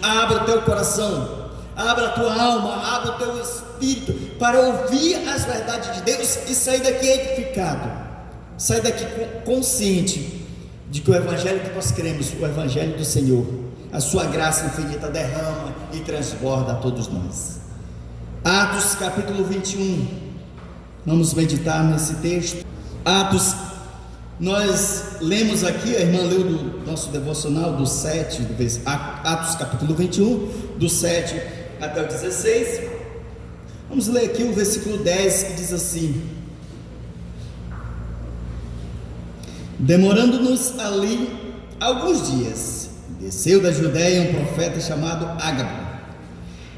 abra o teu coração, abra a tua alma, abra o teu espírito para ouvir as verdades de Deus e sair daqui edificado, sair daqui consciente de que o evangelho que nós cremos, o evangelho do Senhor, a sua graça infinita derrama e transborda a todos nós. Atos capítulo 21, vamos meditar nesse texto. Atos, nós lemos aqui, a irmã leu do nosso devocional do 7, Atos capítulo 21, do 7 até o 16. Vamos ler aqui o versículo 10, que diz assim: demorando-nos ali alguns dias, desceu da Judeia um profeta chamado Ágabo,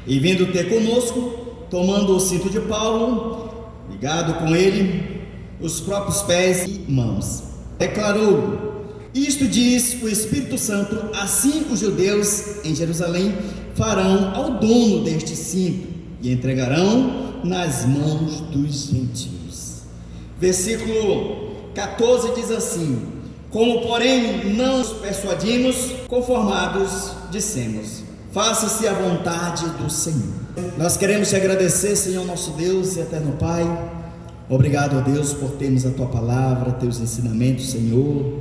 e vindo ter conosco, tomando o cinto de Paulo, ligado com ele os próprios pés e mãos, declarou: isto diz o Espírito Santo, assim os judeus em Jerusalém farão ao dono deste cinto e entregarão nas mãos dos gentios. Versículo 14 diz assim: como porém não os persuadimos, conformados dissemos: faça-se a vontade do Senhor. Nós queremos te agradecer, Senhor nosso Deus e eterno Pai. Obrigado, ó Deus, por termos a tua palavra, teus ensinamentos, Senhor.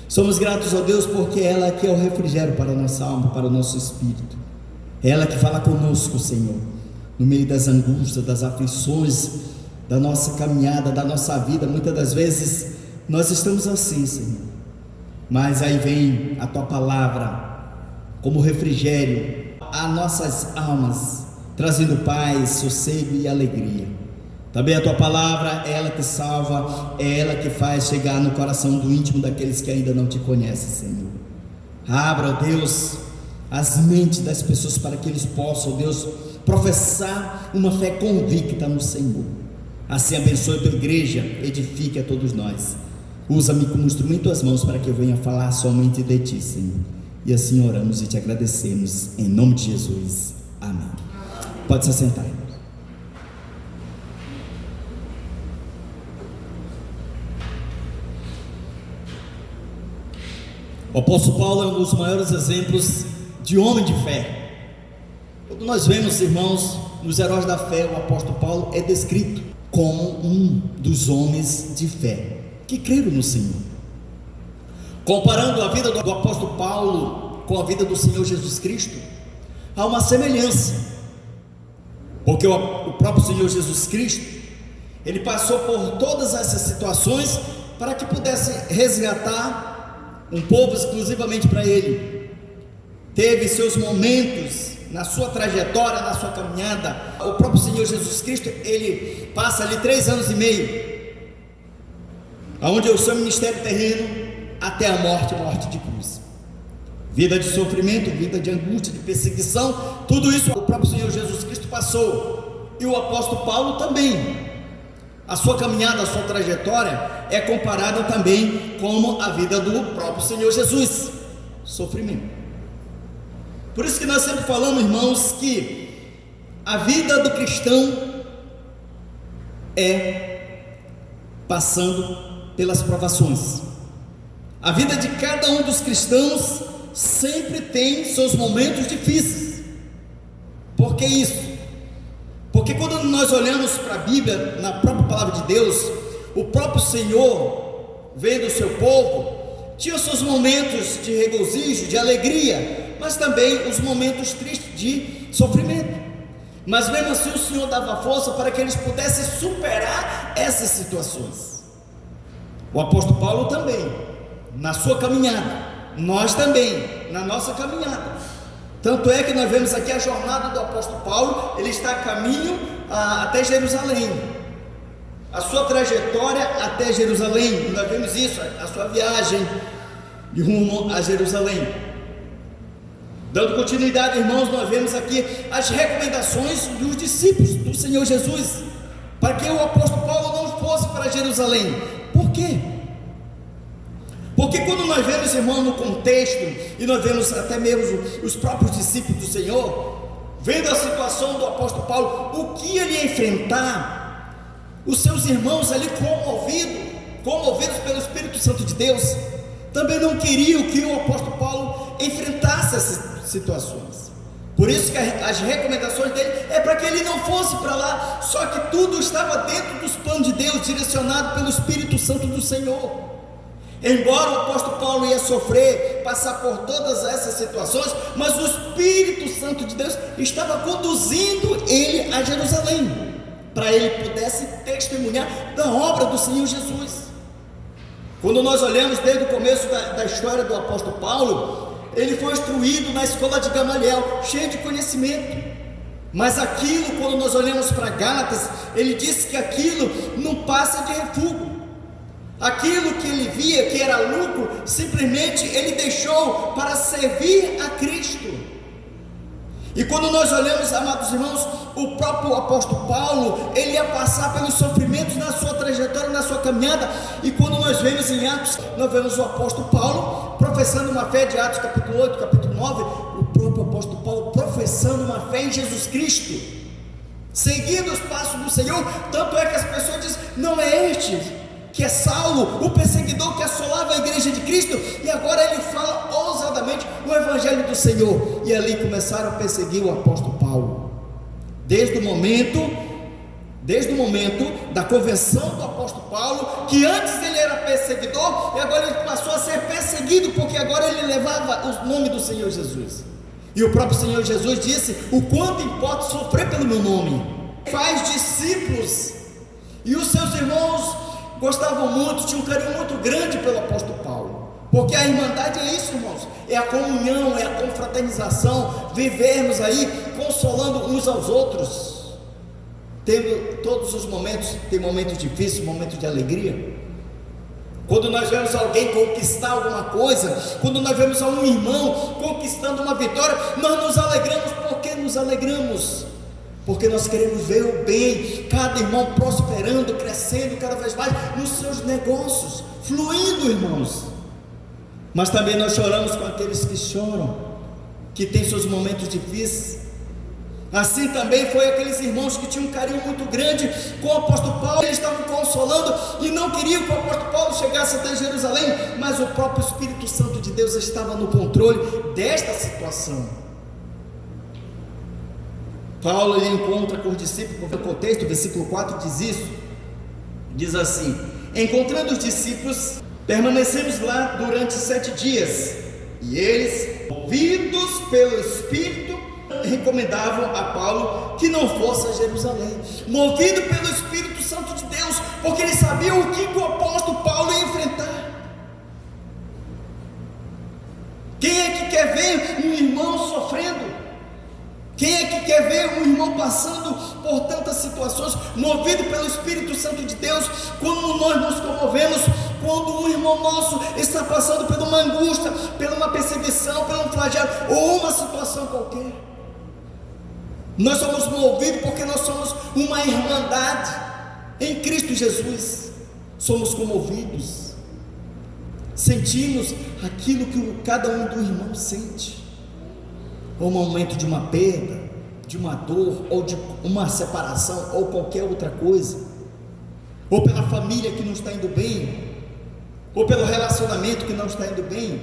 Somos gratos, ó Deus, porque ela que é o refrigério para a nossa alma, para o nosso espírito. Ela que fala conosco, Senhor, no meio das angústias, das aflições, da nossa caminhada, da nossa vida. Muitas das vezes nós estamos assim, Senhor, mas aí vem a tua palavra como refrigério a nossas almas, trazendo paz, sossego e alegria. Também a tua palavra é ela que salva, é ela que faz chegar no coração do íntimo daqueles que ainda não te conhecem, Senhor. Abra, ó Deus, as mentes das pessoas para que eles possam, ó Deus, professar uma fé convicta no Senhor. Assim abençoe a tua igreja, edifique a todos nós. Usa-me como instrumento às mãos para que eu venha falar somente de ti, Senhor. E assim oramos e te agradecemos em nome de Jesus, amém. Pode se assentar. O apóstolo Paulo é um dos maiores exemplos de homem de fé. Quando nós vemos, irmãos, nos heróis da fé, o apóstolo Paulo é descrito como um dos homens de fé que creram no Senhor. Comparando a vida do apóstolo Paulo com a vida do Senhor Jesus Cristo, há uma semelhança, porque o próprio Senhor Jesus Cristo, ele passou por todas essas situações para que pudesse resgatar um povo exclusivamente para ele. Teve seus momentos na sua trajetória, na sua caminhada. O próprio Senhor Jesus Cristo, ele passa ali 3 anos e meio, aonde é o seu ministério terreno, até a morte de cruz. Vida de sofrimento, vida de angústia, de perseguição, tudo isso o próprio Senhor Jesus Cristo passou, e o apóstolo Paulo também. A sua caminhada, a sua trajetória é comparada também como a vida do próprio Senhor Jesus, sofrimento. Por isso que nós sempre falamos, irmãos, que a vida do cristão é passando pelas provações. A vida de cada um dos cristãos sempre tem seus momentos difíceis. Por que isso? Porque quando nós olhamos para a Bíblia, na própria palavra de Deus, o próprio Senhor, vendo o seu povo, tinha seus momentos de regozijo, de alegria, mas também os momentos tristes de sofrimento. Mas mesmo assim o Senhor dava força para que eles pudessem superar essas situações. O apóstolo Paulo também, na sua caminhada, nós também, na nossa caminhada. Tanto é que nós vemos aqui a jornada do apóstolo Paulo. Ele está a caminho até Jerusalém, a sua trajetória até Jerusalém. Nós vemos isso, a sua viagem de rumo a Jerusalém. Dando continuidade, irmãos, nós vemos aqui as recomendações dos discípulos do Senhor Jesus, para que o apóstolo Paulo não fosse para Jerusalém. Por quê? Porque quando nós vemos, irmão, no contexto, e nós vemos até mesmo os próprios discípulos do Senhor, vendo a situação do apóstolo Paulo, o que ele ia enfrentar, os seus irmãos ali comovidos pelo Espírito Santo de Deus, também não queriam que o apóstolo Paulo enfrentasse essas situações. Por isso que as recomendações dele é para que ele não fosse para lá. Só que tudo estava dentro dos planos de Deus, direcionado pelo Espírito Santo do Senhor. Embora o apóstolo Paulo ia sofrer, passar por todas essas situações, mas o Espírito Santo de Deus estava conduzindo ele a Jerusalém, para ele pudesse testemunhar da obra do Senhor Jesus. Quando nós olhamos desde o começo da história do apóstolo Paulo, ele foi instruído na escola de Gamaliel, cheio de conhecimento. Mas aquilo, quando nós olhamos para Gálatas, ele disse que aquilo não passa de refúgio. Aquilo que ele via que era lucro, simplesmente ele deixou para servir a Cristo. E quando nós olhamos, amados irmãos, o próprio apóstolo Paulo, ele ia passar pelos sofrimentos na sua trajetória, na sua caminhada. E quando nós vemos em Atos, nós vemos o apóstolo Paulo professando uma fé, de Atos capítulo 8, capítulo 9, o próprio apóstolo Paulo professando uma fé em Jesus Cristo, seguindo os passos do Senhor. Tanto é que as pessoas dizem: não é este que é Saulo, o perseguidor que assolava a igreja de Cristo? E agora ele fala ousadamente o evangelho do Senhor. E ali começaram a perseguir o apóstolo Paulo, desde o momento da conversão do apóstolo Paulo, que antes ele era perseguidor, e agora ele passou a ser perseguido, porque agora ele levava o nome do Senhor Jesus. E o próprio Senhor Jesus disse: o quanto importa sofrer pelo meu nome. Faz discípulos, e os seus irmãos gostavam muito, tinham um carinho muito grande pelo apóstolo Paulo, porque a irmandade é isso, irmãos, é a comunhão, é a confraternização, vivermos aí consolando uns aos outros, tendo todos os momentos, tem momentos difíceis, momentos de alegria. Quando nós vemos alguém conquistar alguma coisa, quando nós vemos um irmão conquistando uma vitória, nós nos alegramos. Por que nos alegramos? Porque nós queremos ver o bem, cada irmão prosperando, crescendo cada vez mais nos seus negócios, fluindo, irmãos. Mas também nós choramos com aqueles que choram, que têm seus momentos difíceis. Assim também foi aqueles irmãos que tinham um carinho muito grande com o apóstolo Paulo. Eles estavam consolando e não queriam que o apóstolo Paulo chegasse até Jerusalém, mas o próprio Espírito Santo de Deus estava no controle desta situação. Paulo, ele encontra com os discípulos, no contexto, o versículo 4 diz isso, diz assim: encontrando os discípulos, permanecemos lá durante 7 dias, e eles, movidos pelo Espírito, recomendavam a Paulo que não fosse a Jerusalém, movido pelo Espírito Santo de Deus, porque eles sabiam o que o apóstolo Paulo ia enfrentar. Quem é que quer ver um irmão sofrendo? Quem é que quer ver um irmão passando por tantas situações, movido pelo Espírito Santo de Deus? Quando nós nos comovemos, quando um irmão nosso está passando por uma angústia, por uma perseguição, por um flagelo, ou uma situação qualquer, nós somos movidos porque nós somos uma irmandade em Cristo Jesus, somos comovidos, sentimos aquilo que cada um do irmão sente, ou um momento de uma perda, de uma dor, ou de uma separação, ou qualquer outra coisa, ou pela família que não está indo bem, ou pelo relacionamento que não está indo bem,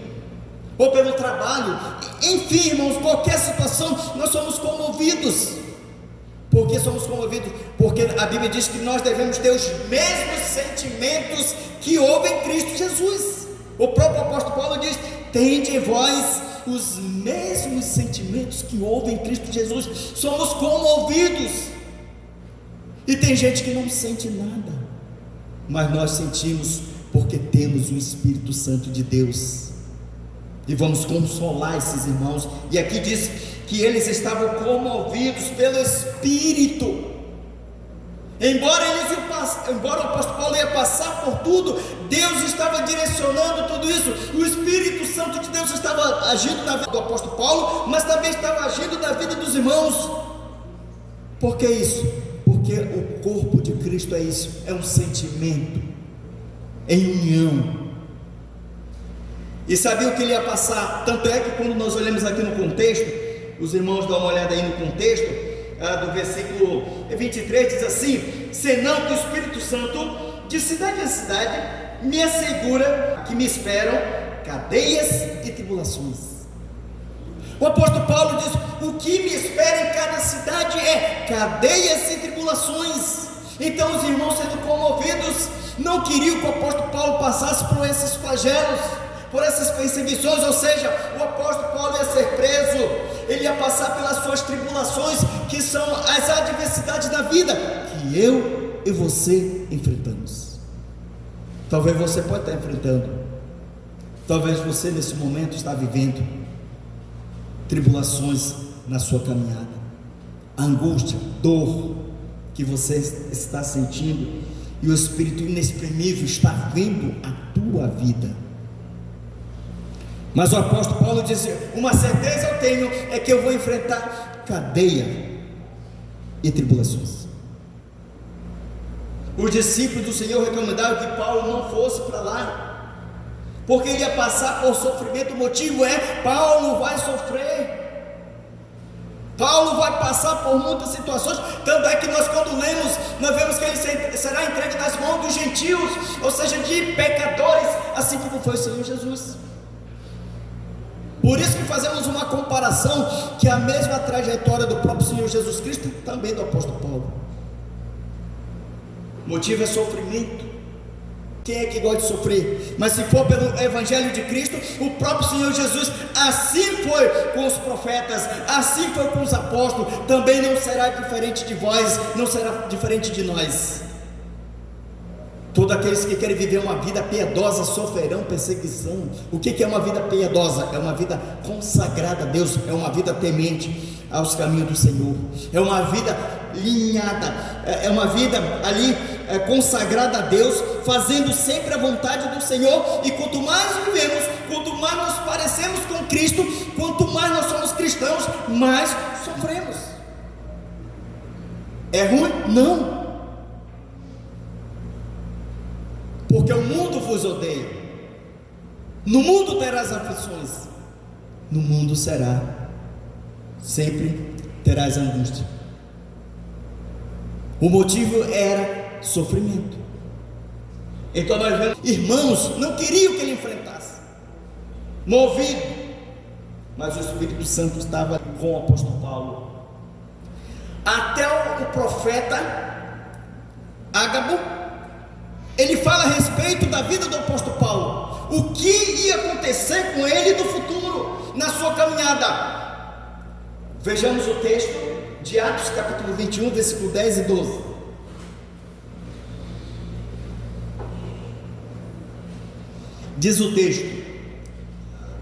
ou pelo trabalho, enfim, irmãos, qualquer situação, nós somos comovidos. Por que somos comovidos? Porque a Bíblia diz que nós devemos ter os mesmos sentimentos que houve em Cristo Jesus. O próprio apóstolo Paulo diz: tende em vós os mesmos sentimentos que houve em Cristo Jesus. Somos comovidos. E tem gente que não sente nada, mas nós sentimos, porque temos o Espírito Santo de Deus, e vamos consolar esses irmãos. E aqui diz que eles estavam comovidos pelo Espírito. Embora o apóstolo Paulo ia passar por tudo, Deus estava direcionando tudo isso. O Espírito Santo de Deus estava agindo na vida do apóstolo Paulo, mas também estava agindo na vida dos irmãos. Por que isso? Porque o corpo de Cristo é isso, é um sentimento em união. E sabia o que ele ia passar? Tanto é que quando nós olhamos aqui no contexto, os irmãos dão uma olhada aí no contexto, do versículo 23, diz assim: senão que o Espírito Santo, de cidade em cidade, me assegura que me esperam cadeias e tribulações. O apóstolo Paulo diz: o que cadeias e tribulações. Então os irmãos, sendo comovidos, não queriam que o apóstolo Paulo passasse por esses flagelos, por essas perseguições, ou seja, o apóstolo Paulo ia ser preso, ele ia passar pelas suas tribulações, que são as adversidades da vida, que eu e você enfrentamos. Talvez você pode estar enfrentando, talvez você nesse momento está vivendo tribulações na sua caminhada, angústia, dor que você está sentindo, e o Espírito inexprimível está vendo a tua vida. Mas o apóstolo Paulo disse: uma certeza eu tenho, é que eu vou enfrentar cadeia e tribulações. Os discípulos do Senhor recomendaram que Paulo não fosse para lá, porque ele ia passar por sofrimento. O motivo é: Paulo vai sofrer, Paulo vai passar por muitas situações. Tanto é que nós, quando lemos, nós vemos que ele será entregue nas mãos dos gentios, ou seja, de pecadores, assim como foi o Senhor Jesus. Por isso que fazemos uma comparação, que é a mesma trajetória do próprio Senhor Jesus Cristo, também do apóstolo Paulo. O motivo é sofrimento. Quem é que gosta de sofrer? Mas se for pelo Evangelho de Cristo, o próprio Senhor Jesus, assim foi com os profetas, assim foi com os apóstolos, também não será diferente de vós, não será diferente de nós. Todos aqueles que querem viver uma vida piedosa sofrerão perseguição. O que é uma vida piedosa? É uma vida consagrada a Deus, é uma vida temente aos caminhos do Senhor, é uma vida linhada, é uma vida ali consagrada a Deus, fazendo sempre a vontade do Senhor. E quanto mais vivemos, quanto mais nos parecemos com Cristo, quanto mais nós somos cristãos, mais sofremos. É ruim? Não. Porque o mundo vos odeia, no mundo terás aflições, no mundo sempre terás angústia. O motivo era sofrimento. Então nós vemos, irmãos não queriam que ele enfrentasse, movido, mas o Espírito Santo estava com o apóstolo Paulo. Até o profeta Ágabo, ele fala a respeito da vida do apóstolo Paulo, o que ia acontecer com ele no futuro, na sua caminhada. Vejamos o texto de Atos capítulo 21, versículo 10 e 12. Diz o texto: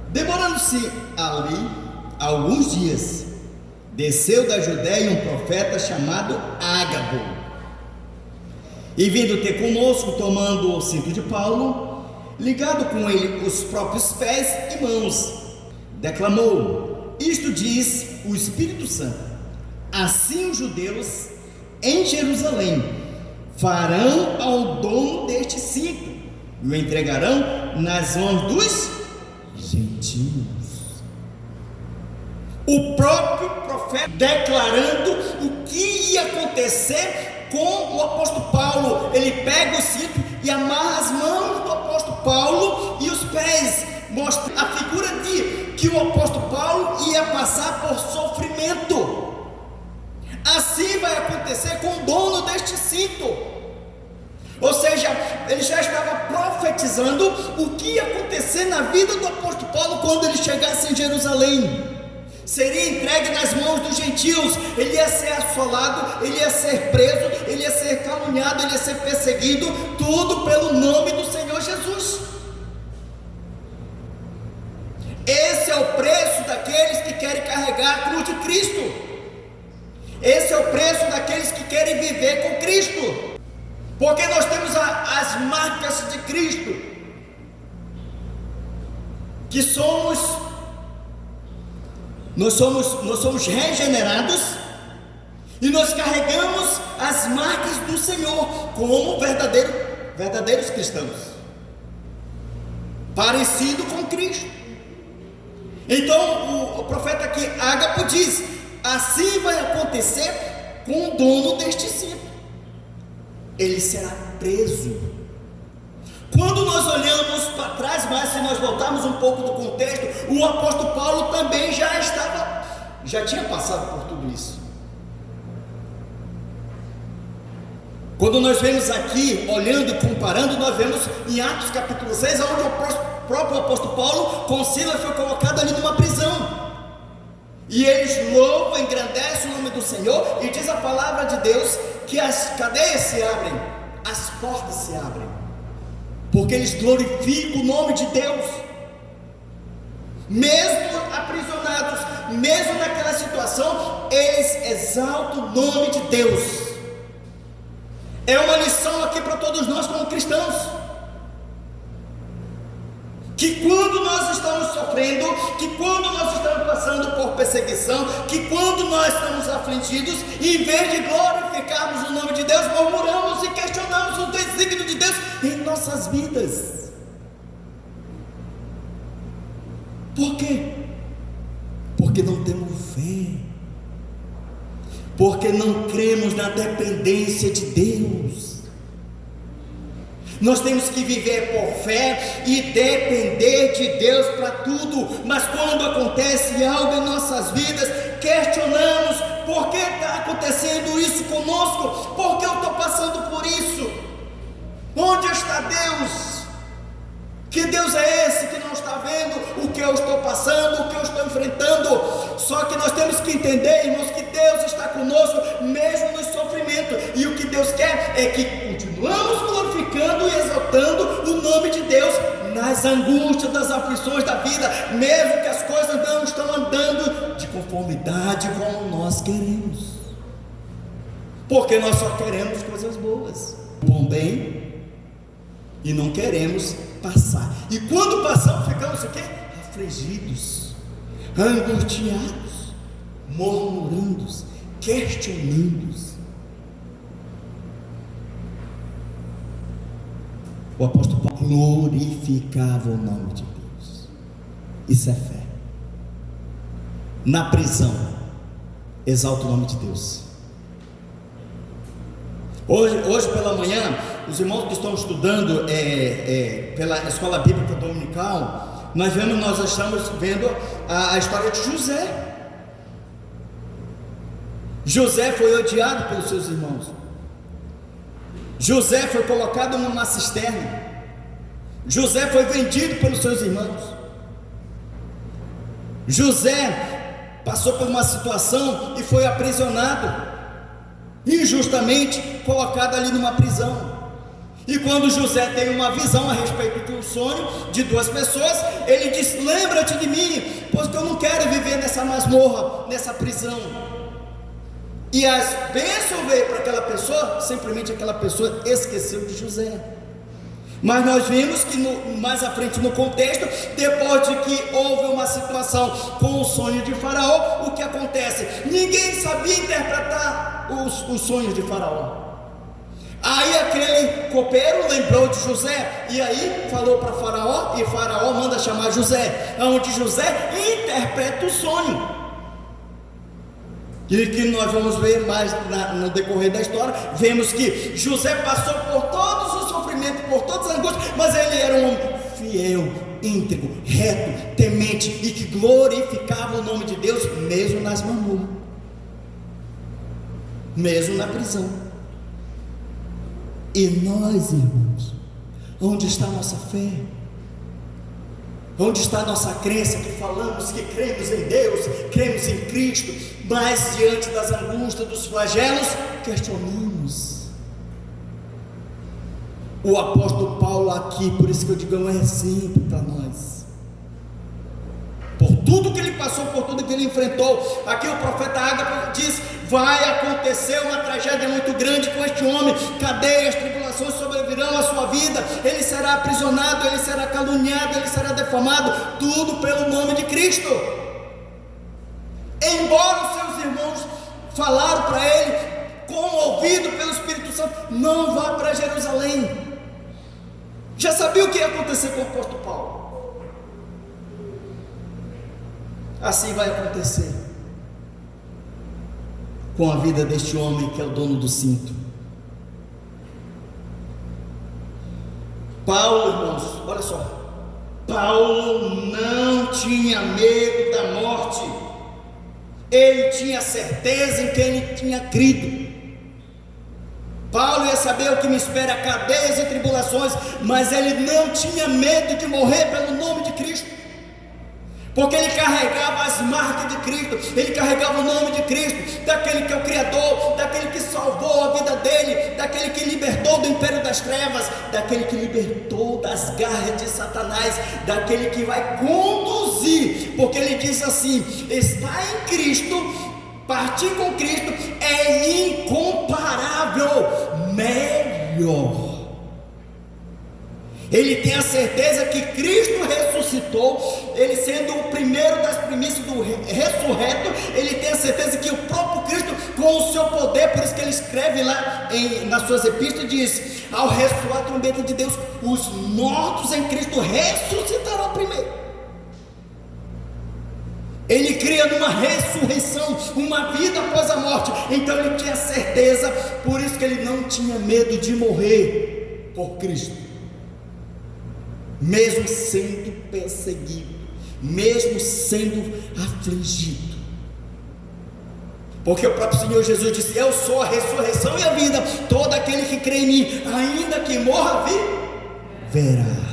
demorando-se ali alguns dias, desceu da Judéia um profeta chamado Ágabo, e vindo ter conosco, tomando o cinto de Paulo, ligado com ele os próprios pés e mãos, declamou: isto diz o Espírito Santo, assim os judeus em Jerusalém farão ao dono deste cinto e o entregarão nas mãos dos gentios. O próprio profeta declarando o que ia acontecer com o apóstolo Paulo. Ele pega o cinto e amarra as mãos do apóstolo Paulo e os pés, mostra a figura de que o apóstolo Paulo ia passar por sofrimento. Assim vai acontecer com o dono deste cinto. Ou seja, ele já estava profetizando o que ia acontecer na vida do apóstolo Paulo quando ele chegasse em Jerusalém. Seria entregue nas mãos dos gentios, ele ia ser assolado, ele ia ser preso, ele ia ser caluniado, ele ia ser perseguido, tudo pelo nome do Senhor Jesus. Esse é o preço daqueles que querem carregar a cruz de Cristo. Esse é o preço daqueles que querem viver com Cristo, porque nós temos as marcas de Cristo, que nós somos regenerados, e nós carregamos as marcas do Senhor como verdadeiros cristãos, parecido com Cristo. Então o profeta aqui Ágabo diz: assim vai acontecer com o dono deste cinto, ele será preso. Quando nós olhamos para trás, mas se nós voltarmos um pouco do contexto, o apóstolo Paulo também já tinha passado por tudo isso. Quando nós vemos aqui, olhando e comparando, nós vemos em Atos capítulo 6, onde o próprio apóstolo Paulo com Silas foi colocado ali numa prisão. E eles louvam, engrandecem o nome do Senhor, e diz a palavra de Deus que as cadeias se abrem, as portas se abrem, porque eles glorificam o nome de Deus. Mesmo aprisionados, mesmo naquela situação, eles exaltam o nome de Deus. É uma lição aqui para todos nós como cristãos, que quando nós estamos sofrendo, que quando nós estamos passando por perseguição, que quando nós estamos afligidos, em vez de glorificarmos o nome de Deus, murmuramos e questionamos o desígnio de Deus em nossas vidas. Por quê? Porque não temos fé, porque não cremos na dependência de Deus. Nós temos que viver por fé e depender de Deus para tudo, mas quando acontece algo em nossas vidas, questionamos: por que está acontecendo isso conosco? Por que eu estou passando por isso? Onde está Deus? Que Deus é esse que não está vendo o que eu estou passando, o que eu estou enfrentando? Só que nós temos que entender, irmãos, que Deus está conosco mesmo no sofrimento, e o que Deus quer é que continuamos glorificando e exaltando o nome de Deus nas angústias, nas aflições da vida, mesmo que as coisas não estão andando de conformidade com nós queremos, porque nós só queremos coisas boas, bom bem, e não queremos passar. E quando passamos, ficamos o quê? Afligidos, angustiados, murmurando, questionando. O apóstolo Paulo glorificava o nome de Deus. Isso é fé. Na prisão, exalta o nome de Deus. Hoje pela manhã, os irmãos que estão estudando pela escola bíblica dominical, nós estamos vendo a história de José. José foi odiado pelos seus irmãos. José foi colocado numa cisterna. José foi vendido pelos seus irmãos. José passou por uma situação e foi aprisionado, injustamente colocado ali numa prisão. E quando José tem uma visão a respeito de um sonho de duas pessoas, ele diz: lembra-te de mim, pois que eu não quero viver nessa masmorra, nessa prisão. E as bênçãos veio para aquela pessoa, simplesmente aquela pessoa esqueceu de José. Mas nós vimos que mais à frente no contexto, depois de que houve uma situação com o sonho de Faraó, o que acontece? Ninguém sabia interpretar os sonhos de Faraó. Aí aquele copeiro lembrou de José, e aí falou para Faraó, e Faraó manda chamar José, onde José interpreta o sonho. E que nós vamos ver mais no decorrer da história, vemos que José passou por todos os sofrimentos, por todas as angústias, mas ele era um homem fiel, íntegro, reto, temente, e que glorificava o nome de Deus, mesmo nas masmorras, mesmo na prisão. E nós, irmãos, onde está a nossa fé? Onde está a nossa crença, que falamos que cremos em Deus, cremos em Cristo, mas diante das angústias, dos flagelos, questionamos. O apóstolo Paulo aqui, por isso que eu digo, é um exemplo para nós. Por tudo que ele passou, por tudo que ele enfrentou, aqui o profeta Ágabo diz: vai acontecer uma tragédia muito grande com este homem, cadeias, tribulações sobrevirão à sua vida, ele será aprisionado, ele será caluniado, ele será defamado, tudo pelo nome de Cristo. Embora os seus irmãos falaram para ele, comovido pelo Espírito Santo: não vá para Jerusalém. Já sabia o que ia acontecer com o apóstolo Paulo. Assim vai acontecer com a vida deste homem que é o dono do cinto. Paulo, irmãos, olha só, Paulo não tinha medo da morte, ele tinha certeza em quem ele tinha crido. Paulo ia saber o que me espera, cadeias e tribulações, mas ele não tinha medo de morrer pelo nome de Cristo, porque ele carregava as marcas de Cristo, ele carregava o nome de Cristo, daquele que é o Criador, daquele que salvou a vida dele, daquele que libertou do império das trevas, daquele que libertou das garras de Satanás, daquele que vai conduzir, porque ele diz assim: estar em Cristo, partir com Cristo é incomparável, melhor. Ele tem a certeza que Cristo ressuscitou, ele sendo o primeiro das primícias do ressurreto, ele tem a certeza que o próprio Cristo, com o seu poder, por isso que ele escreve lá nas suas epístolas, diz: ao ressoar a trombeta de Deus, os mortos em Cristo ressuscitarão primeiro. Ele cria numa ressurreição, uma vida após a morte. Então ele tinha certeza, por isso que ele não tinha medo de morrer por Cristo, mesmo sendo perseguido, mesmo sendo afligido, porque o próprio Senhor Jesus disse: eu sou a ressurreição e a vida, todo aquele que crê em mim, ainda que morra, viverá.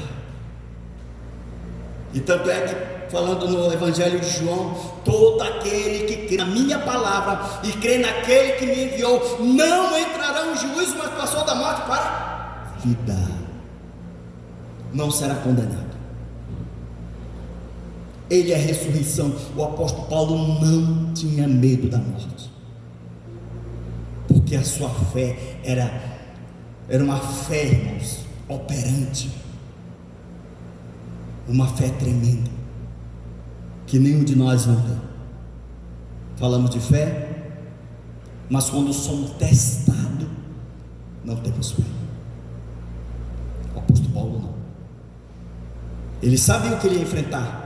E tanto é que, falando no Evangelho de João, todo aquele que crê na minha palavra e crê naquele que me enviou, não entrará em juízo, mas passou da morte para a vida, não será condenado. Ele é a ressurreição. O apóstolo Paulo não tinha medo da morte, porque a sua fé era uma fé, irmãos, operante, uma fé tremenda, que nenhum de nós não tem. Falamos de fé, mas quando somos testados, não temos fé. O apóstolo Paulo não. Ele sabia o que ele ia enfrentar,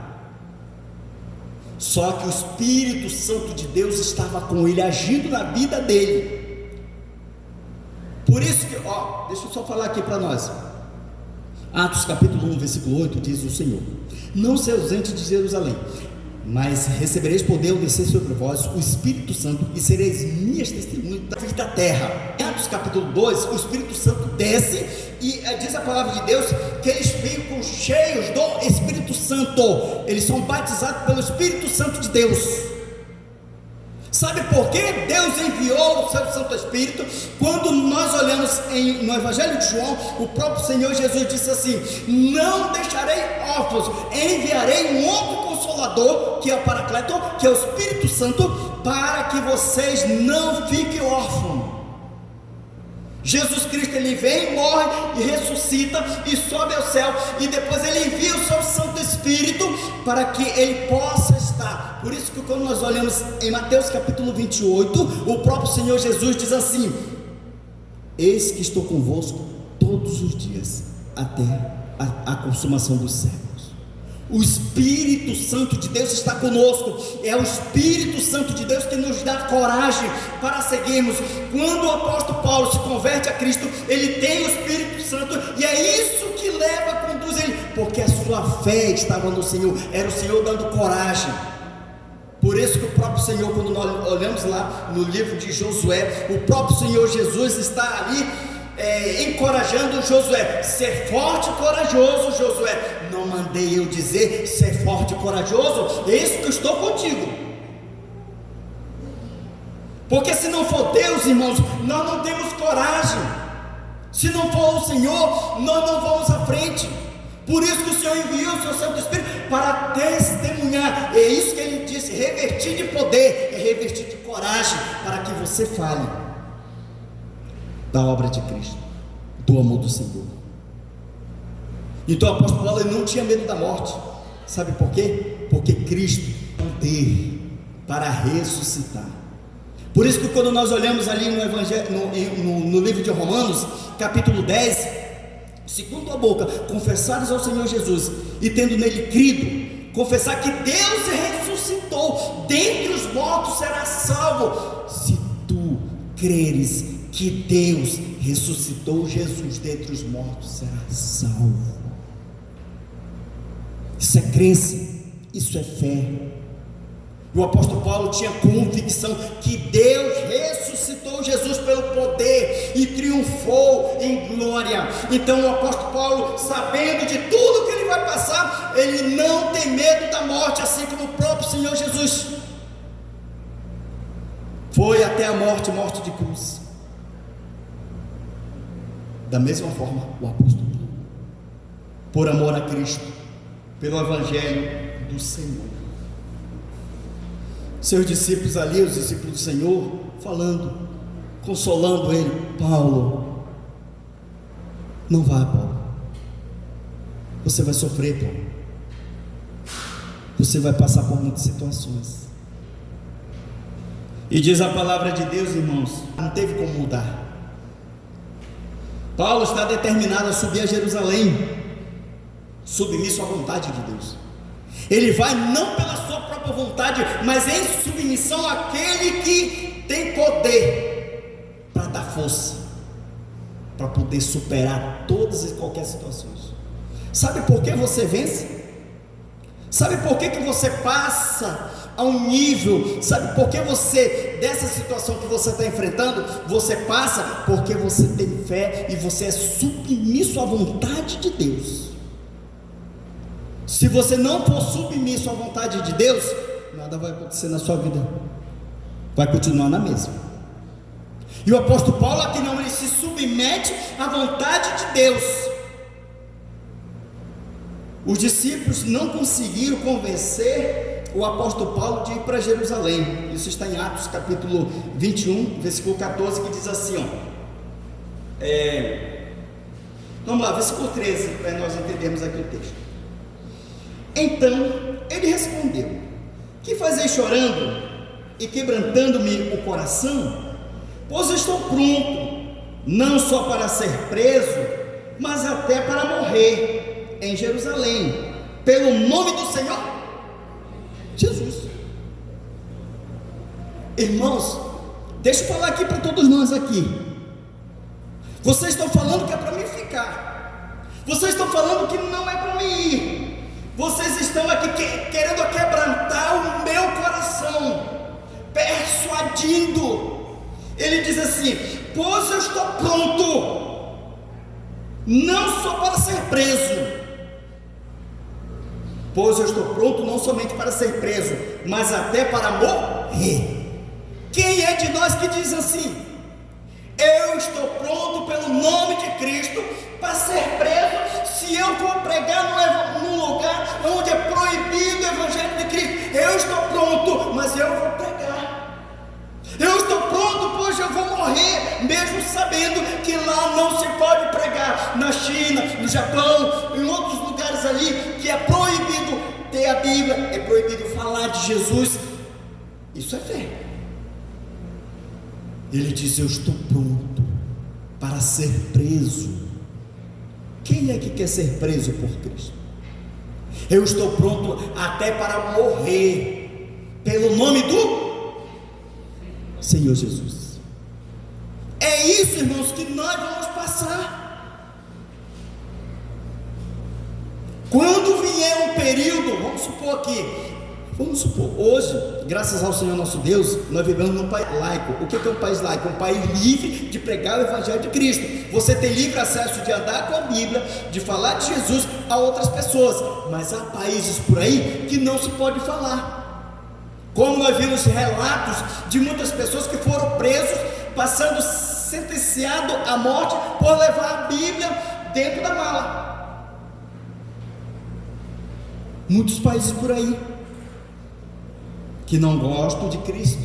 só que o Espírito Santo de Deus estava com ele, agindo na vida dele. Por isso que, deixa eu só falar aqui para nós. Atos capítulo 1, versículo 8, diz o Senhor: não se ausente de Jerusalém, mas recebereis poder ao descer sobre vós o Espírito Santo, e sereis minhas testemunhas da terra. Em Atos capítulo 2, o Espírito Santo desce, e diz a palavra de Deus que eles ficam cheios do Espírito Santo, eles são batizados pelo Espírito Santo de Deus. Sabe por que Deus enviou o seu Santo Espírito? Quando nós olhamos no Evangelho de João, o próprio Senhor Jesus disse assim: não deixarei órfãos, enviarei um outro Consolador, que é o Paracleto, que é o Espírito Santo, para que vocês não fiquem órfãos. Jesus Cristo, ele vem, morre e ressuscita e sobe ao céu, e depois ele envia o seu Santo Espírito para que ele possa estar. Por isso que quando nós olhamos em Mateus capítulo 28, o próprio Senhor Jesus diz assim: eis que estou convosco todos os dias, até a consumação dos séculos. O Espírito Santo de Deus está conosco. É o Espírito Santo de Deus que nos dá coragem para seguirmos. Quando o apóstolo Paulo se converte a Cristo, ele tem o Espírito Santo, e é isso que leva, conduz ele, porque a sua fé estava no Senhor, era o Senhor dando coragem. Por isso que o próprio Senhor, quando nós olhamos lá no livro de Josué, o próprio Senhor Jesus está ali encorajando Josué: ser forte e corajoso, Josué. Não mandei eu dizer ser forte e corajoso? Eis que eu estou contigo. Porque se não for Deus, irmãos, nós não temos coragem. Se não for o Senhor, nós não vamos à frente. Por isso que o Senhor enviou o seu Santo Espírito para testemunhar. É isso que ele disse: revestir de poder e revestir de coragem, para que você fale da obra de Cristo, do amor do Senhor. Então o apóstolo Paulo, ele não tinha medo da morte. Sabe por quê? Porque Cristo tem poder para ressuscitar. Por isso que quando nós olhamos ali no Evangelho, no livro de Romanos, capítulo 10, segundo a boca confessares ao Senhor Jesus, e tendo nele crido, confessar que Deus ressuscitou dentre os mortos, será salvo. Se tu creres que Deus ressuscitou Jesus dentre os mortos, será salvo. Isso é crença, isso é fé. O apóstolo Paulo tinha convicção que Deus ressuscitou Jesus pelo poder e triunfou em glória. Então o apóstolo Paulo, sabendo de tudo que ele vai passar, ele não tem medo da morte, assim como o próprio Senhor Jesus foi até a morte, morte de cruz. Da mesma forma, o apóstolo Paulo, por amor a Cristo, pelo evangelho do Senhor, seus discípulos ali, os discípulos do Senhor, falando, consolando ele: Paulo, não vá, Paulo, você vai sofrer, Paulo, você vai passar por muitas situações. E diz a palavra de Deus, irmãos, não teve como mudar. Paulo está determinado a subir a Jerusalém, submisso à vontade de Deus. Ele vai não pela sua própria vontade, mas em submissão àquele que tem poder para dar força, para poder superar todas e qualquer situações. Sabe por que você vence? Sabe por que você passa a um nível? Sabe por que você, dessa situação que você está enfrentando, você passa? Porque você tem fé e você é submisso à vontade de Deus. Se você não for submisso à vontade de Deus, nada vai acontecer na sua vida, vai continuar na mesma. E o apóstolo Paulo aqui não, ele se submete à vontade de Deus. Os discípulos não conseguiram convencer o apóstolo Paulo de ir para Jerusalém. Isso está em Atos capítulo 21, versículo 14, que diz assim, vamos lá, versículo 13, para nós entendermos aqui o texto. Então ele respondeu: que fazeis chorando e quebrantando-me o coração? Pois estou pronto, não só para ser preso, mas até para morrer em Jerusalém, pelo nome do Senhor Jesus. Irmãos, deixa eu falar aqui para todos nós aqui. Vocês estão falando que é para mim ficar, vocês estão falando que não é para mim ir, vocês estão aqui querendo quebrantar o meu coração, persuadindo. Ele diz assim: pois eu estou pronto, não só para ser preso, pois eu estou pronto não somente para ser preso, mas até para morrer. Quem é de nós que diz assim: eu estou pronto pelo nome de Cristo para ser preso, se eu for pregar num lugar onde é proibido o evangelho de Cristo? Eu estou pronto, mas eu vou pregar. Eu estou pronto, pois eu vou morrer, mesmo sabendo que lá não se pode pregar. Na China, no Japão, em outros lugares ali, que é proibido ter a Bíblia, é proibido falar de Jesus. Isso é fé. Ele diz: eu estou pronto para ser preso. Quem é que quer ser preso por Cristo? Eu estou pronto até para morrer pelo nome do Senhor Jesus. É isso, irmãos, que nós vamos passar. Quando vier um período, vamos supor, hoje, graças ao Senhor nosso Deus, nós vivemos num país laico. O que é um país laico? Um país livre de pregar o evangelho de Cristo. Você tem livre acesso de andar com a Bíblia, de falar de Jesus a outras pessoas. Mas há países por aí que não se pode falar. Como nós vimos relatos de muitas pessoas que foram presos, passando sentenciado à morte por levar a Bíblia dentro da mala. Muitos países por aí que não gostam de Cristo,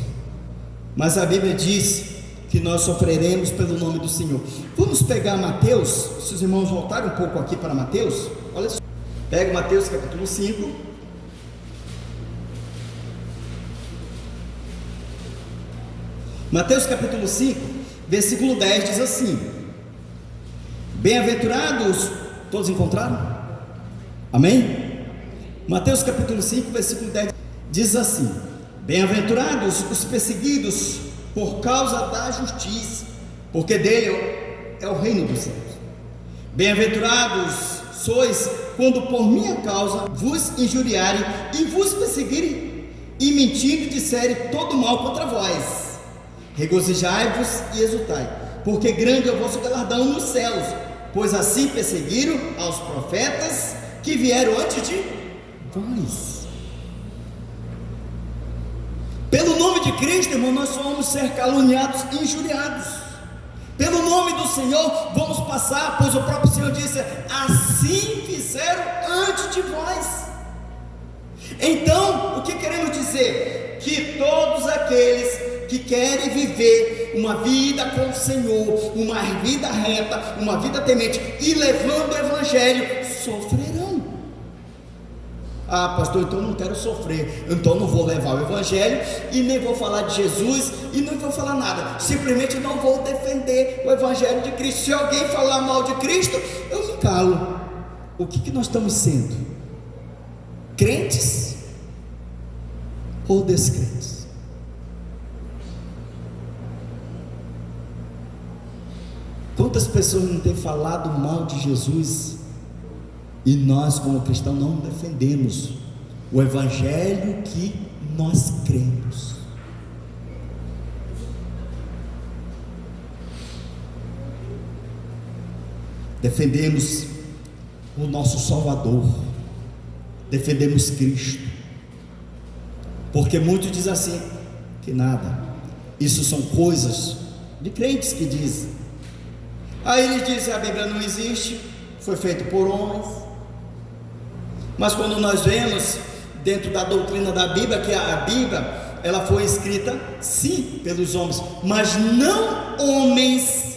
mas a Bíblia diz que nós sofreremos pelo nome do Senhor. Vamos pegar Mateus, se os irmãos voltarem um pouco aqui para Mateus, olha só, pega Mateus capítulo 5, Mateus capítulo 5, versículo 10 diz assim: bem-aventurados, todos encontraram? Amém? Mateus capítulo 5, versículo 10 diz assim: bem-aventurados os perseguidos por causa da justiça, porque dele é o reino dos céus. Bem-aventurados sois quando por minha causa vos injuriarem e vos perseguirem, e mentindo disserem todo mal contra vós. Regozijai-vos e exultai, porque grande é o vosso galardão nos céus, pois assim perseguiram aos profetas que vieram antes de vós. Pelo nome de Cristo, irmão, nós vamos ser caluniados e injuriados. Pelo nome do Senhor vamos passar, pois o próprio Senhor disse: assim fizeram antes de vós. Então, o que queremos dizer? Que todos aqueles que querem viver uma vida com o Senhor, uma vida reta, uma vida temente e levando o Evangelho, sofrerão. Ah, pastor, então eu não quero sofrer, então não vou levar o Evangelho e nem vou falar de Jesus e não vou falar nada, simplesmente não vou defender o Evangelho de Cristo. Se alguém falar mal de Cristo, eu me calo. O que nós estamos sendo? Crentes ou descrentes? Quantas pessoas não têm falado mal de Jesus e nós, como cristãos, não defendemos o Evangelho que nós cremos? Defendemos o nosso Salvador, defendemos Cristo, porque muitos dizem assim, que nada, isso são coisas de crentes que dizem. Aí eles dizem: a Bíblia não existe, foi feito por homens. Mas quando nós vemos dentro da doutrina da Bíblia, que a Bíblia, ela foi escrita sim pelos homens, mas não homens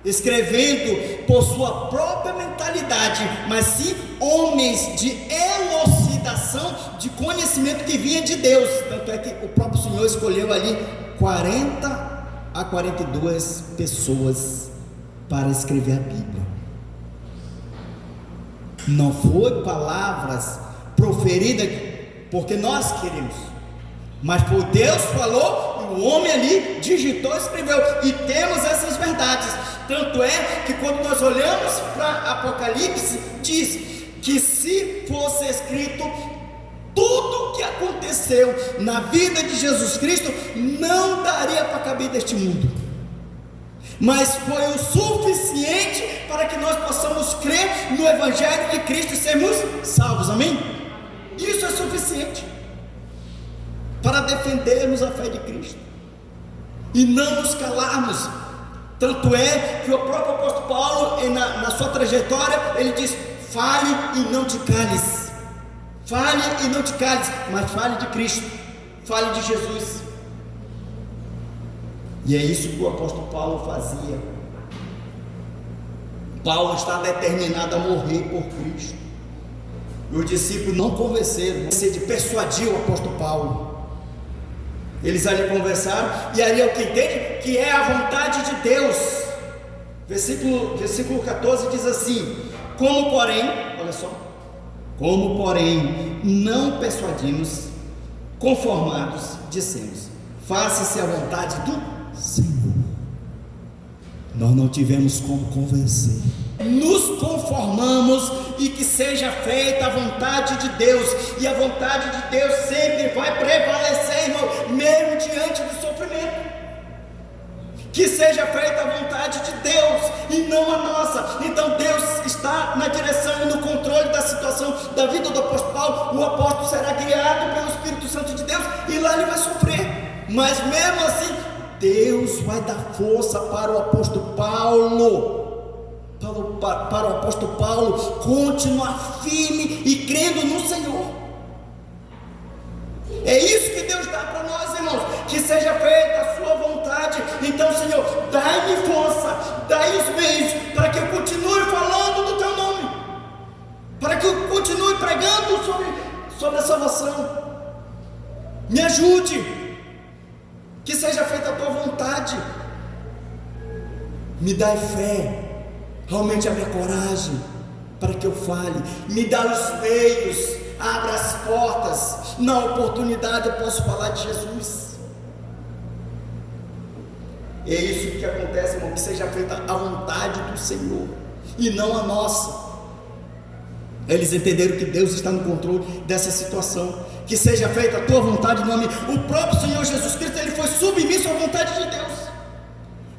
escrevendo por sua própria mentalidade, mas sim homens de elucidação, de conhecimento que vinha de Deus. Tanto é que o próprio Senhor escolheu ali 40 a 42 pessoas para escrever a Bíblia. Não foi palavras proferidas porque nós queremos, mas por Deus falou, e o homem ali digitou, escreveu, e temos essas verdades. Tanto é que quando nós olhamos para Apocalipse, diz que se fosse escrito tudo o que aconteceu na vida de Jesus Cristo, não daria para caber deste mundo, mas foi o suficiente para que nós possamos crer no Evangelho de Cristo e sermos salvos, amém? Isso é suficiente para defendermos a fé de Cristo e não nos calarmos. Tanto é que o próprio apóstolo Paulo, na sua trajetória, ele diz: fale e não te cales, fale e não te cales, mas fale de Cristo, fale de Jesus. E é isso que o apóstolo Paulo fazia. Paulo está determinado a morrer por Cristo, e os discípulos não convenceram, de persuadir o apóstolo Paulo. Eles ali conversaram, e ali é o que entende que é a vontade de Deus. Versículo 14 diz assim: como porém, olha só, como porém não persuadimos, conformados, dissemos: faça-se a vontade do Senhor. Nós não tivemos como convencer, nos conformamos e que seja feita a vontade de Deus, e a vontade de Deus sempre vai prevalecer, irmão, mesmo diante do sofrimento. Que seja feita a vontade de Deus e não a nossa. Então Deus está na direção e no controle da situação da vida do apóstolo Paulo. O apóstolo será guiado pelo Espírito Santo de Deus, e lá ele vai sofrer, mas mesmo assim Deus vai dar força para o apóstolo Paulo, para o apóstolo Paulo continuar firme e crendo no Senhor. É isso que Deus dá para nós, irmãos, que seja feita a sua vontade. Então, Senhor, dai-me força, dai os meios para que eu continue falando do teu nome, para que eu continue pregando sobre a salvação. Me ajude, que seja feita a tua vontade. Me dai fé, aumente a minha coragem para que eu fale. Me dá os meios, abra as portas. Na oportunidade eu posso falar de Jesus. É isso que acontece, irmão, que seja feita a vontade do Senhor e não a nossa. Eles entenderam que Deus está no controle dessa situação, que seja feita a tua vontade no nome. O próprio Senhor Jesus Cristo, ele foi submisso à vontade de Deus.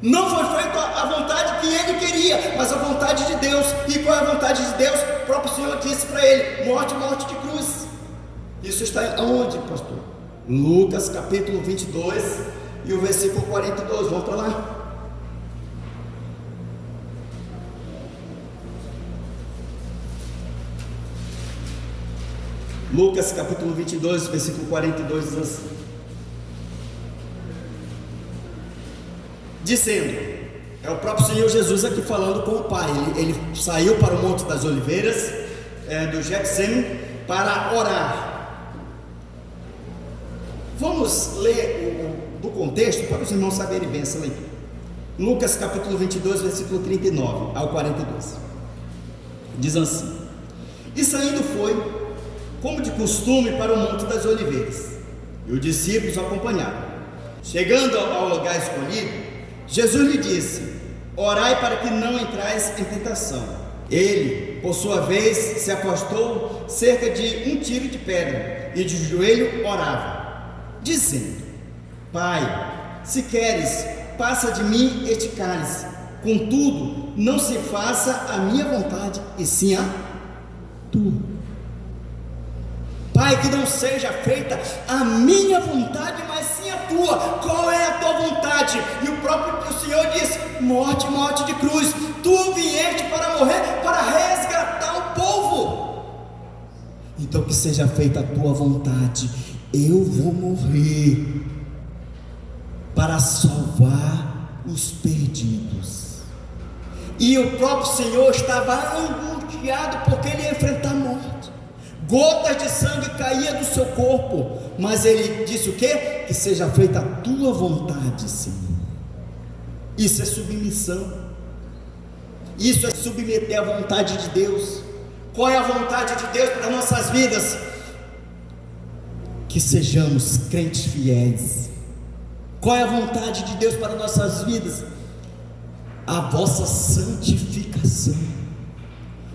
Não foi feita a vontade que ele queria, mas a vontade de Deus. E qual é a vontade de Deus? O próprio Senhor disse para ele: morte, morte de cruz. Isso está onde, pastor? Lucas capítulo 22 e o versículo 42. Vamos para lá. Lucas capítulo 22, versículo 42 diz assim: dizendo, é o próprio Senhor Jesus aqui falando com o Pai. Ele saiu para o Monte das Oliveiras, do Getsemane, para orar. Vamos ler do contexto para os irmãos saberem bem essa leitura. Lucas capítulo 22, versículo 39 ao 42. Diz assim: e saindo foi, como de costume, para o Monte das Oliveiras, e os discípulos o acompanharam. Chegando ao lugar escolhido, Jesus lhe disse: orai para que não entrais em tentação. Ele, por sua vez, se afastou cerca de um tiro de pedra, e de joelho orava, dizendo: Pai, se queres, passa de mim este cálice, contudo, não se faça a minha vontade, e sim a tua. Pai, que não seja feita a minha vontade, mas sim a tua. Qual é a tua vontade? E o próprio Senhor disse: morte, morte de cruz. Tu vieste para morrer, para resgatar o povo. Então que seja feita a tua vontade. Eu vou morrer para salvar os perdidos. E o próprio Senhor estava angustiado porque ele ia enfrentar a morte. Gotas de sangue caíam do seu corpo, mas ele disse o quê? Que seja feita a tua vontade, Senhor. Isso é submissão. Isso é submeter à vontade de Deus. Qual é a vontade de Deus para nossas vidas? Que sejamos crentes fiéis. Qual é a vontade de Deus para nossas vidas? A vossa santificação.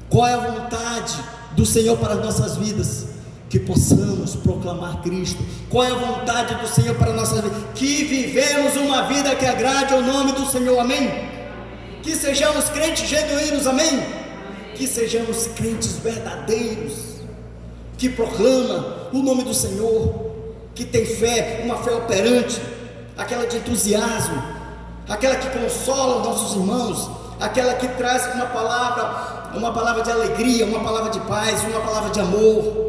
Qual é a vontade do Senhor para as nossas vidas? Que possamos proclamar Cristo. Qual é a vontade do Senhor para as nossas vidas? Que vivemos uma vida que agrade ao nome do Senhor, amém? Que sejamos crentes genuínos, amém? Que sejamos crentes verdadeiros, que proclama o nome do Senhor, que tem fé, uma fé operante, aquela de entusiasmo, aquela que consola os nossos irmãos, aquela que traz uma palavra de alegria, uma palavra de paz, uma palavra de amor.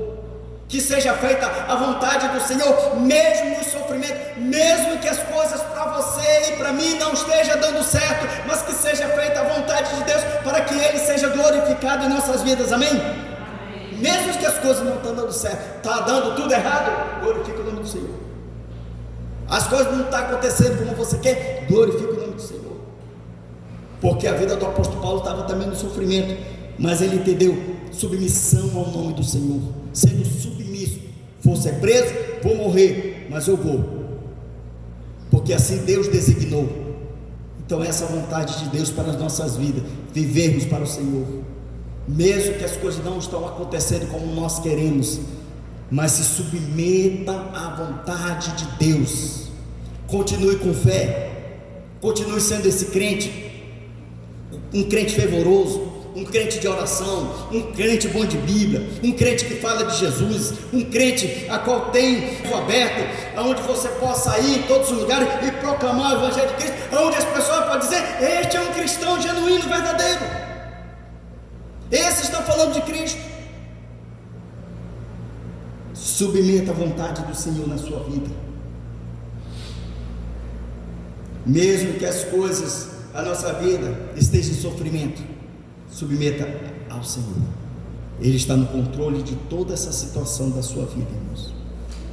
Que seja feita a vontade do Senhor, mesmo no sofrimento, mesmo que as coisas para você e para mim não estejam dando certo, mas que seja feita a vontade de Deus, para que Ele seja glorificado em nossas vidas, amém? Amém. Mesmo que as coisas não estão dando certo, está dando tudo errado, glorifica o nome do Senhor. As coisas não estão acontecendo como você quer, glorifica o nome do Senhor. Porque a vida do apóstolo Paulo estava também no sofrimento, mas ele entendeu, submissão ao nome do Senhor, sendo submisso. For ser preso, vou morrer, mas eu vou, porque assim Deus designou. Então essa é a vontade de Deus para as nossas vidas, vivermos para o Senhor, mesmo que as coisas não estão acontecendo como nós queremos, mas se submeta à vontade de Deus. Continue com fé, continue sendo esse crente, um crente fervoroso, um crente de oração, um crente bom de Bíblia, um crente que fala de Jesus, um crente a qual tem o aberto, aonde você possa ir em todos os lugares e proclamar o Evangelho de Cristo, aonde as pessoas podem dizer: este é um cristão genuíno, verdadeiro, esse está falando de Cristo. Submeta a vontade do Senhor na sua vida, mesmo que as coisas, a nossa vida esteja em sofrimento, submeta ao Senhor. Ele está no controle de toda essa situação da sua vida, irmãos.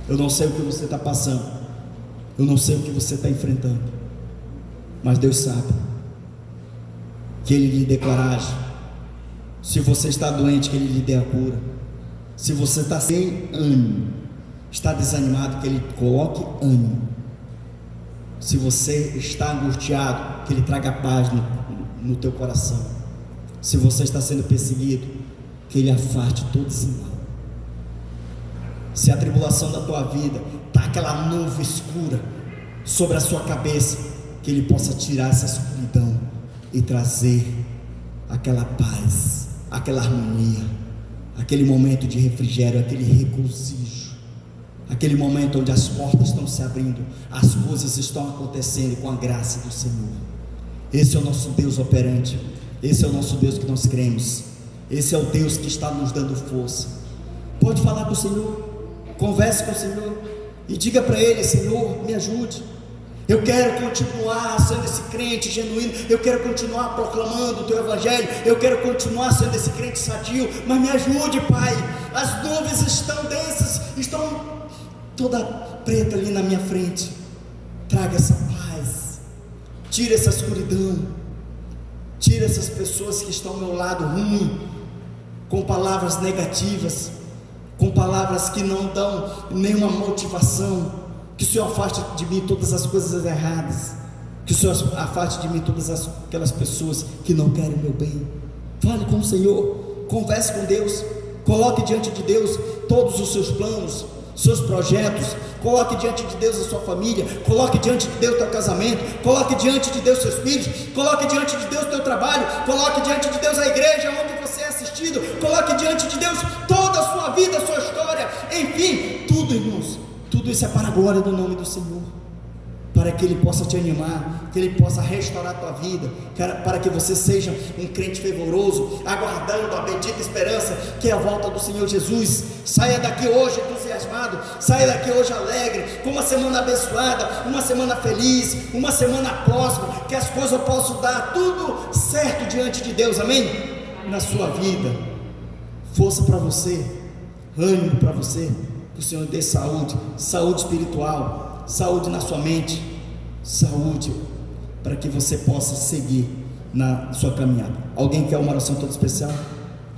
Eu não sei o que você está passando, eu não sei o que você está enfrentando, mas Deus sabe. Que Ele lhe dê coragem. Se você está doente, que Ele lhe dê a cura. Se você está sem ânimo, está desanimado, que Ele coloque ânimo. Se você está angustiado, que Ele traga paz no teu coração. Se você está sendo perseguido, que Ele afaste todo esse mal. Se a tribulação da tua vida está aquela nuvem escura sobre a sua cabeça, que Ele possa tirar essa escuridão e trazer aquela paz, aquela harmonia, aquele momento de refrigério, aquele regozijo, aquele momento onde as portas estão se abrindo, as coisas estão acontecendo com a graça do Senhor. Esse é o nosso Deus operante, esse é o nosso Deus que nós cremos, esse é o Deus que está nos dando força. Pode falar com o Senhor, converse com o Senhor e diga para Ele: Senhor, me ajude. Eu quero continuar sendo esse crente genuíno, eu quero continuar proclamando o Teu Evangelho, eu quero continuar sendo esse crente sadio, mas me ajude, Pai. As nuvens estão densas, estão toda preta ali na minha frente. Traga essa paz, tira essa escuridão, tira essas pessoas que estão ao meu lado ruim, com palavras negativas, com palavras que não dão nenhuma motivação. Que o Senhor afaste de mim todas as coisas erradas, que o Senhor afaste de mim todas aquelas pessoas que não querem o meu bem. Fale com o Senhor, converse com Deus, coloque diante de Deus todos os seus planos, seus projetos, coloque diante de Deus a sua família, coloque diante de Deus o teu casamento, coloque diante de Deus seus filhos, coloque diante de Deus o teu trabalho, coloque diante de Deus a igreja onde você é assistido, coloque diante de Deus toda a sua vida, a sua história, enfim, tudo, irmãos. Tudo isso é para a glória do nome do Senhor, para que Ele possa te animar, que Ele possa restaurar a tua vida, para que você seja um crente fervoroso, aguardando a bendita esperança, que é a volta do Senhor Jesus. Saia daqui hoje entusiasmado, saia daqui hoje alegre, com uma semana abençoada, uma semana feliz, uma semana próxima, que as coisas possam dar tudo certo diante de Deus, amém? Na sua vida, força para você, ânimo para você. Que o Senhor dê saúde, saúde espiritual, saúde na sua mente, saúde para que você possa seguir na sua caminhada. Alguém quer uma oração toda especial?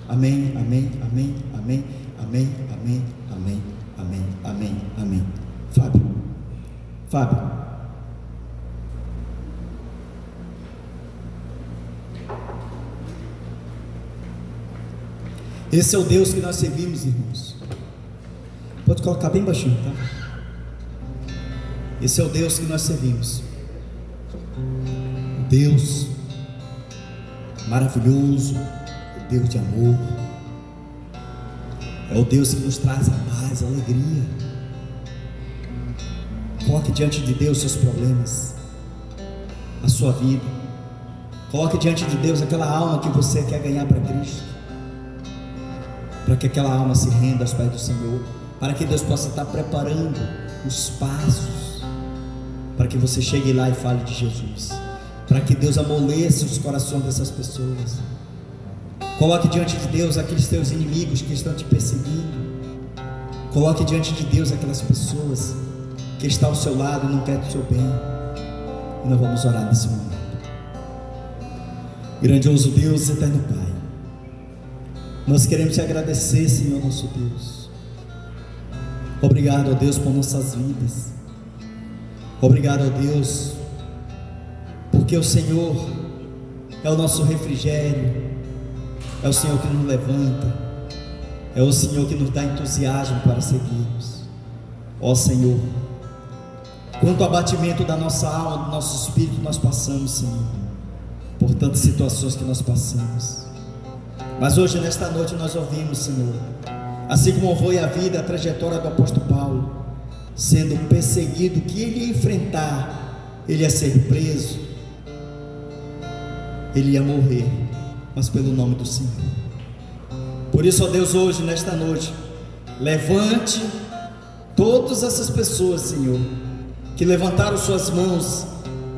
Amém, amém, amém, amém, amém, amém, amém, amém, amém, amém. Fábio. Esse é o Deus que nós servimos, irmãos. Pode colocar bem baixinho, tá? Esse é o Deus que nós servimos. Deus maravilhoso, o Deus de amor. É o Deus que nos traz a paz, a alegria. Coloque diante de Deus seus problemas, a sua vida. Coloque diante de Deus aquela alma que você quer ganhar para Cristo, para que aquela alma se renda aos pés do Senhor, para que Deus possa estar preparando os passos, para que você chegue lá e fale de Jesus, para que Deus amoleça os corações dessas pessoas. Coloque diante de Deus aqueles teus inimigos que estão te perseguindo. Coloque diante de Deus aquelas pessoas que estão ao seu lado e não querem o seu bem. E nós vamos orar nesse momento. Grandioso Deus, eterno Pai, nós queremos te agradecer, Senhor nosso Deus. Obrigado, ó Deus, por nossas vidas. Obrigado, ó Deus, porque o Senhor é o nosso refrigério, é o Senhor que nos levanta, é o Senhor que nos dá entusiasmo para seguirmos. Ó Senhor, quanto abatimento da nossa alma, do nosso espírito nós passamos, Senhor, por tantas situações que nós passamos. Mas hoje, nesta noite, nós ouvimos, Senhor, assim como foi a vida, a trajetória do apóstolo Paulo, sendo perseguido, que ele ia enfrentar, ele ia ser preso, ele ia morrer, mas pelo nome do Senhor. Por isso, ó Deus, hoje, nesta noite, levante todas essas pessoas, Senhor, que levantaram suas mãos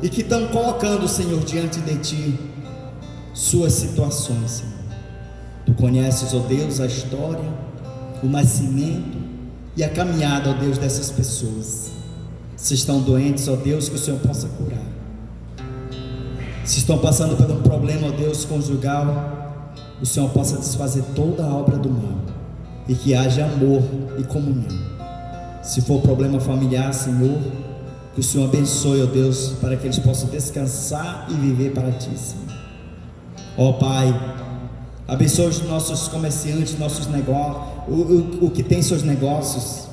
e que estão colocando, Senhor, diante de Ti suas situações, Senhor. Tu conheces, ó Deus, a história, o nascimento e a caminhada, ó Deus, dessas pessoas. Se estão doentes, ó Deus, que o Senhor possa curar. Se estão passando por um problema, ó Deus, conjugal, o Senhor possa desfazer toda a obra do mal e que haja amor e comunhão. Se for problema familiar, Senhor, que o Senhor abençoe, ó Deus, para que eles possam descansar e viver para Ti, Senhor. Ó Pai, abençoe os nossos comerciantes, nossos negócios, o que tem seus negócios,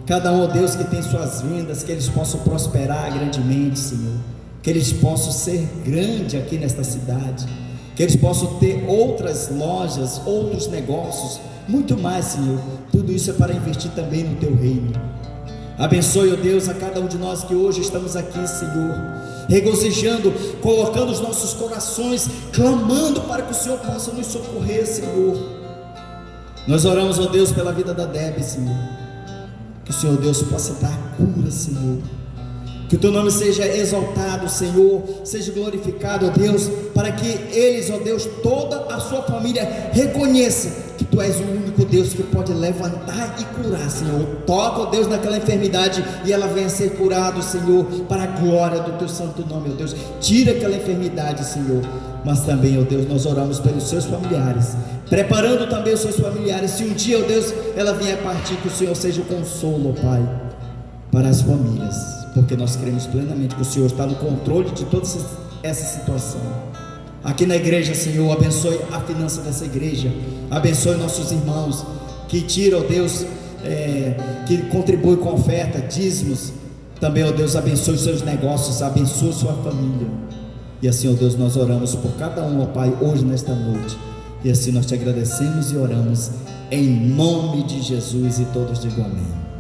Cada um, ó Deus, que tem suas vendas, que eles possam prosperar grandemente, Senhor, que eles possam ser grandes aqui nesta cidade, que eles possam ter outras lojas, outros negócios, muito mais, Senhor. Tudo isso é para investir também no Teu reino. Abençoe, ó Deus, a cada um de nós que hoje estamos aqui, Senhor, regozijando, colocando os nossos corações, clamando para que o Senhor possa nos socorrer, Senhor. Nós oramos, ó Deus, pela vida da Debe, Senhor, que o Senhor Deus possa dar cura, Senhor, que o Teu nome seja exaltado, Senhor, seja glorificado, ó Deus, para que eles, ó Deus, toda a sua família reconheça que Tu és o único Deus que pode levantar e curar, Senhor. Toca, ó Deus, naquela enfermidade e ela venha ser curada, Senhor, para a glória do Teu santo nome, ó Deus. Tira aquela enfermidade, Senhor. Mas também, ó Deus, nós oramos pelos seus familiares, preparando também os seus familiares. Se um dia, ó Deus, ela vier partir, que o Senhor seja o consolo, ó Pai, para as famílias, porque nós cremos plenamente que o Senhor está no controle de toda essa situação. Aqui na igreja, Senhor, abençoe a finança dessa igreja, abençoe nossos irmãos que tiram, ó Deus, que contribuem com oferta, dízimos. Também, ó Deus, abençoe os seus negócios, abençoe sua família. E assim, ó Deus, nós oramos por cada um, ó Pai, hoje nesta noite. E assim nós Te agradecemos e oramos em nome de Jesus, e todos digam amém.